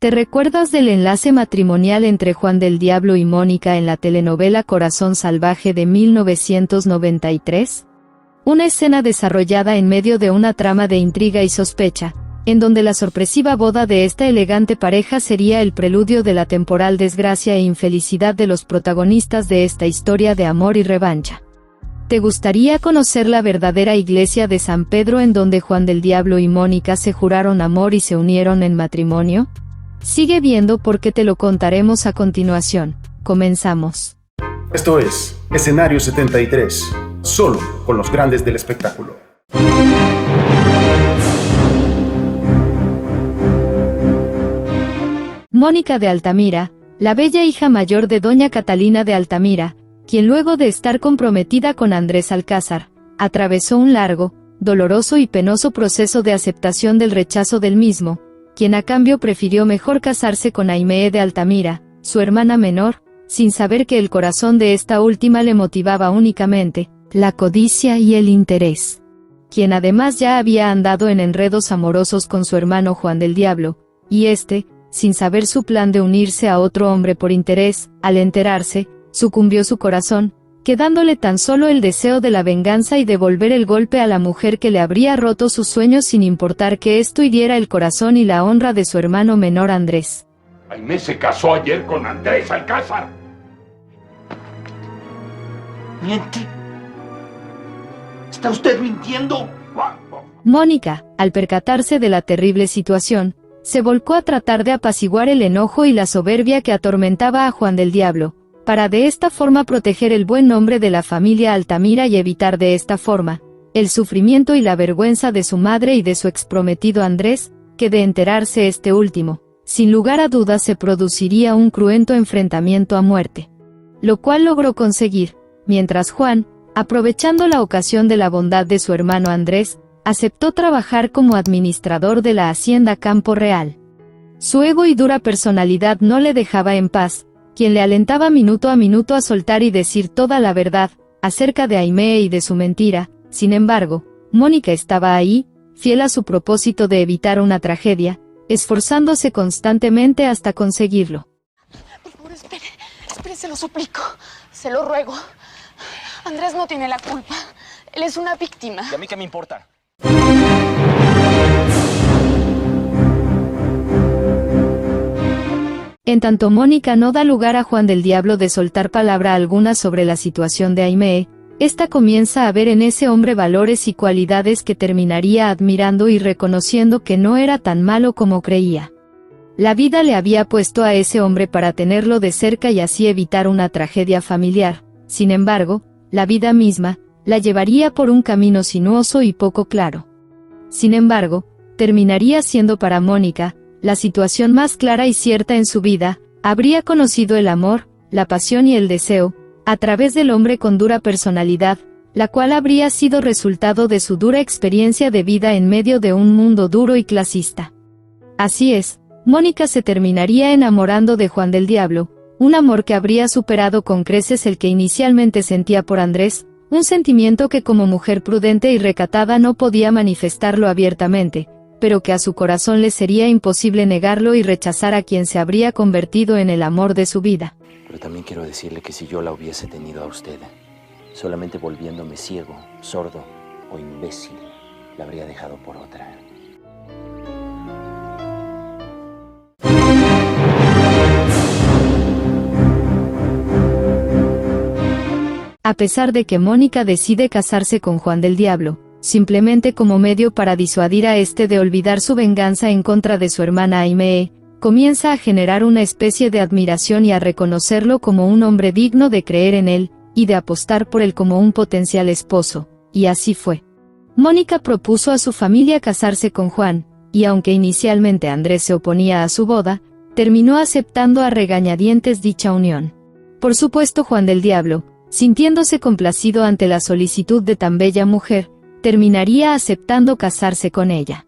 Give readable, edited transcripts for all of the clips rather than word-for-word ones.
¿Te recuerdas del enlace matrimonial entre Juan del Diablo y Mónica en la telenovela Corazón Salvaje de 1993? Una escena desarrollada en medio de una trama de intriga y sospecha, en donde la sorpresiva boda de esta elegante pareja sería el preludio de la temporal desgracia e infelicidad de los protagonistas de esta historia de amor y revancha. ¿Te gustaría conocer la verdadera iglesia de San Pedro en donde Juan del Diablo y Mónica se juraron amor y se unieron en matrimonio? Sigue viendo porque te lo contaremos a continuación. Comenzamos. Esto es Escenario 73, solo con los grandes del espectáculo. Mónica de Altamira, la bella hija mayor de doña Catalina de Altamira, quien luego de estar comprometida con Andrés Alcázar, atravesó un largo, doloroso y penoso proceso de aceptación del rechazo del mismo, quien a cambio prefirió mejor casarse con Aimee de Altamira, su hermana menor, sin saber que el corazón de esta última le motivaba únicamente la codicia y el interés. Quien además ya había andado en enredos amorosos con su hermano Juan del Diablo, y este, sin saber su plan de unirse a otro hombre por interés, al enterarse, sucumbió su corazón, quedándole tan solo el deseo de la venganza y devolver el golpe a la mujer que le habría roto sus sueños sin importar que esto hiriera el corazón y la honra de su hermano menor Andrés. Aimee se casó ayer con Andrés Alcázar. ¿Miente? ¿Está usted mintiendo? Mónica, al percatarse de la terrible situación, se volcó a tratar de apaciguar el enojo y la soberbia que atormentaba a Juan del Diablo, para de esta forma proteger el buen nombre de la familia Altamira y evitar de esta forma el sufrimiento y la vergüenza de su madre y de su exprometido Andrés, que de enterarse este último, sin lugar a dudas se produciría un cruento enfrentamiento a muerte. Lo cual logró conseguir, mientras Juan, aprovechando la ocasión de la bondad de su hermano Andrés, aceptó trabajar como administrador de la hacienda Campo Real. Su ego y dura personalidad no le dejaba en paz, quien le alentaba minuto a minuto a soltar y decir toda la verdad acerca de Aimee y de su mentira. Sin embargo, Mónica estaba ahí, fiel a su propósito de evitar una tragedia, esforzándose constantemente hasta conseguirlo. Por favor, espere, se lo suplico, se lo ruego. Andrés no tiene la culpa, él es una víctima. ¿Y a mí qué me importa? En tanto Mónica no da lugar a Juan del Diablo de soltar palabra alguna sobre la situación de Aimee, ésta comienza a ver en ese hombre valores y cualidades que terminaría admirando y reconociendo que no era tan malo como creía. La vida le había puesto a ese hombre para tenerlo de cerca y así evitar una tragedia familiar. Sin embargo, la vida misma la llevaría por un camino sinuoso y poco claro. Sin embargo, terminaría siendo para Mónica la situación más clara y cierta en su vida. Habría conocido el amor, la pasión y el deseo, a través del hombre con dura personalidad, la cual habría sido resultado de su dura experiencia de vida en medio de un mundo duro y clasista. Así es, Mónica se terminaría enamorando de Juan del Diablo, un amor que habría superado con creces el que inicialmente sentía por Andrés, un sentimiento que como mujer prudente y recatada no podía manifestarlo abiertamente, pero que a su corazón le sería imposible negarlo y rechazar a quien se habría convertido en el amor de su vida. Pero también quiero decirle que si yo la hubiese tenido a usted, solamente volviéndome ciego, sordo o imbécil, la habría dejado por otra. A pesar de que Mónica decide casarse con Juan del Diablo, simplemente como medio para disuadir a este de olvidar su venganza en contra de su hermana Aimee, comienza a generar una especie de admiración y a reconocerlo como un hombre digno de creer en él, y de apostar por él como un potencial esposo, y así fue. Mónica propuso a su familia casarse con Juan, y aunque inicialmente Andrés se oponía a su boda, terminó aceptando a regañadientes dicha unión. Por supuesto Juan del Diablo, sintiéndose complacido ante la solicitud de tan bella mujer, terminaría aceptando casarse con ella.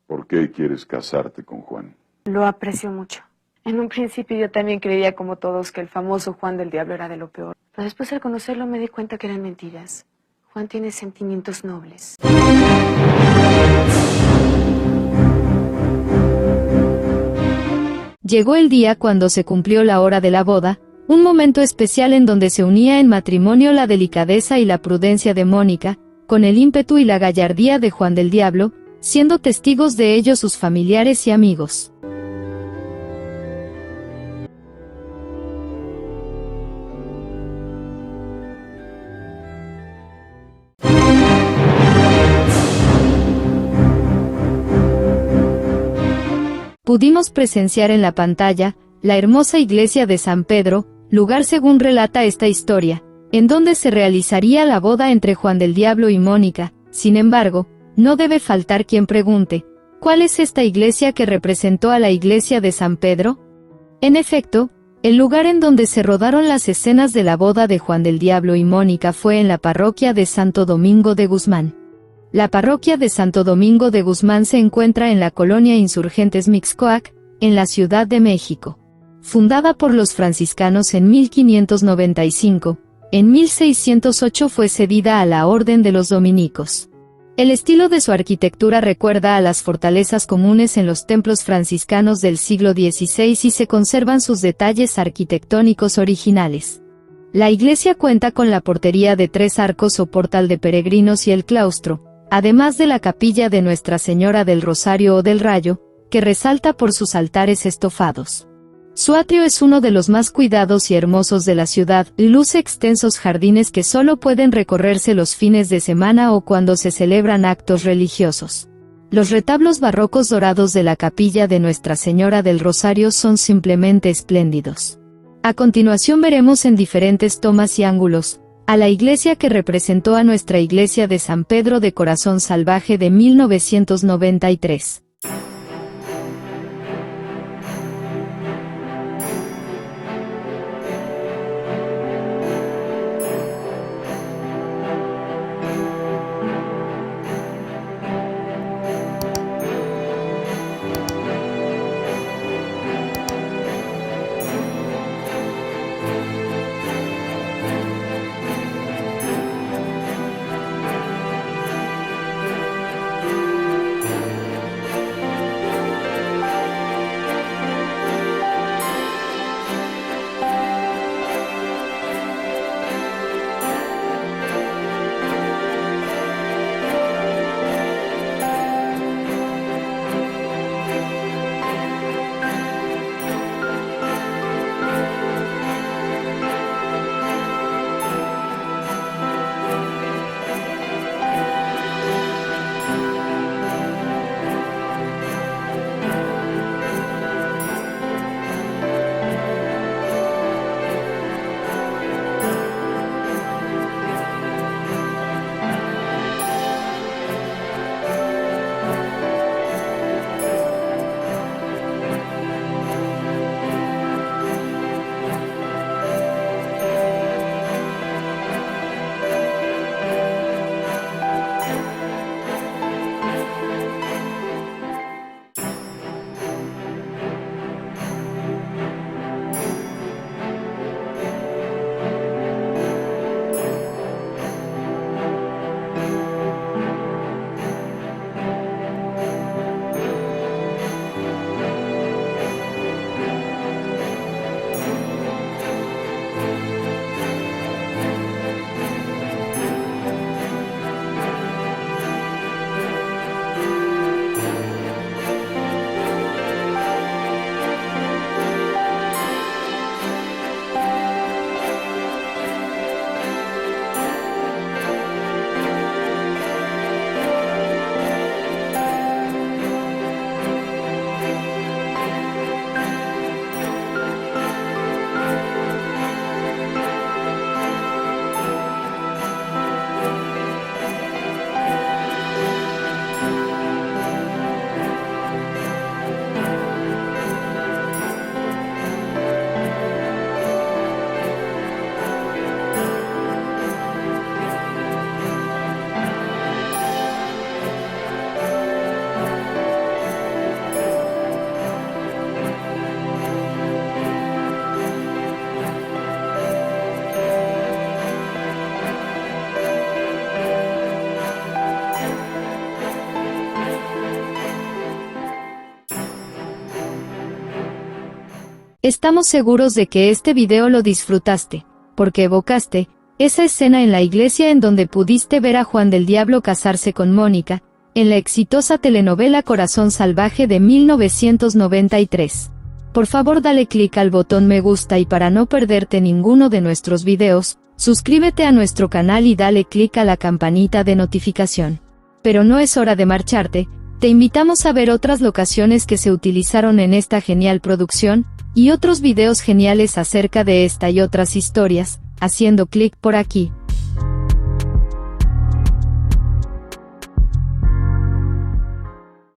¿Por qué quieres casarte con Juan? Lo aprecio mucho. En un principio yo también creía como todos que el famoso Juan del Diablo era de lo peor. Pero después al conocerlo me di cuenta que eran mentiras. Juan tiene sentimientos nobles. Llegó el día cuando se cumplió la hora de la boda, un momento especial en donde se unía en matrimonio la delicadeza y la prudencia de Mónica, con el ímpetu y la gallardía de Juan del Diablo, siendo testigos de ello sus familiares y amigos. Pudimos presenciar en la pantalla la hermosa iglesia de San Pedro, lugar según relata esta historia, en donde se realizaría la boda entre Juan del Diablo y Mónica. Sin embargo, no debe faltar quien pregunte, ¿cuál es esta iglesia que representó a la iglesia de San Pedro? En efecto, el lugar en donde se rodaron las escenas de la boda de Juan del Diablo y Mónica fue en la parroquia de Santo Domingo de Guzmán. La parroquia de Santo Domingo de Guzmán se encuentra en la colonia Insurgentes Mixcoac, en la Ciudad de México. Fundada por los franciscanos en 1595, en 1608 fue cedida a la Orden de los Dominicos. El estilo de su arquitectura recuerda a las fortalezas comunes en los templos franciscanos del siglo XVI y se conservan sus detalles arquitectónicos originales. La iglesia cuenta con la portería de 3 arcos o portal de peregrinos y el claustro, además de la capilla de Nuestra Señora del Rosario o del Rayo, que resalta por sus altares estofados. Su atrio es uno de los más cuidados y hermosos de la ciudad, y luce extensos jardines que solo pueden recorrerse los fines de semana o cuando se celebran actos religiosos. Los retablos barrocos dorados de la capilla de Nuestra Señora del Rosario son simplemente espléndidos. A continuación veremos en diferentes tomas y ángulos a la iglesia que representó a nuestra iglesia de San Pedro de Corazón Salvaje de 1993. Estamos seguros de que este video lo disfrutaste, porque evocaste esa escena en la iglesia en donde pudiste ver a Juan del Diablo casarse con Mónica, en la exitosa telenovela Corazón Salvaje de 1993. Por favor dale clic al botón me gusta y para no perderte ninguno de nuestros videos, suscríbete a nuestro canal y dale clic a la campanita de notificación. Pero no es hora de marcharte, te invitamos a ver otras locaciones que se utilizaron en esta genial producción, y otros videos geniales acerca de esta y otras historias, haciendo clic por aquí.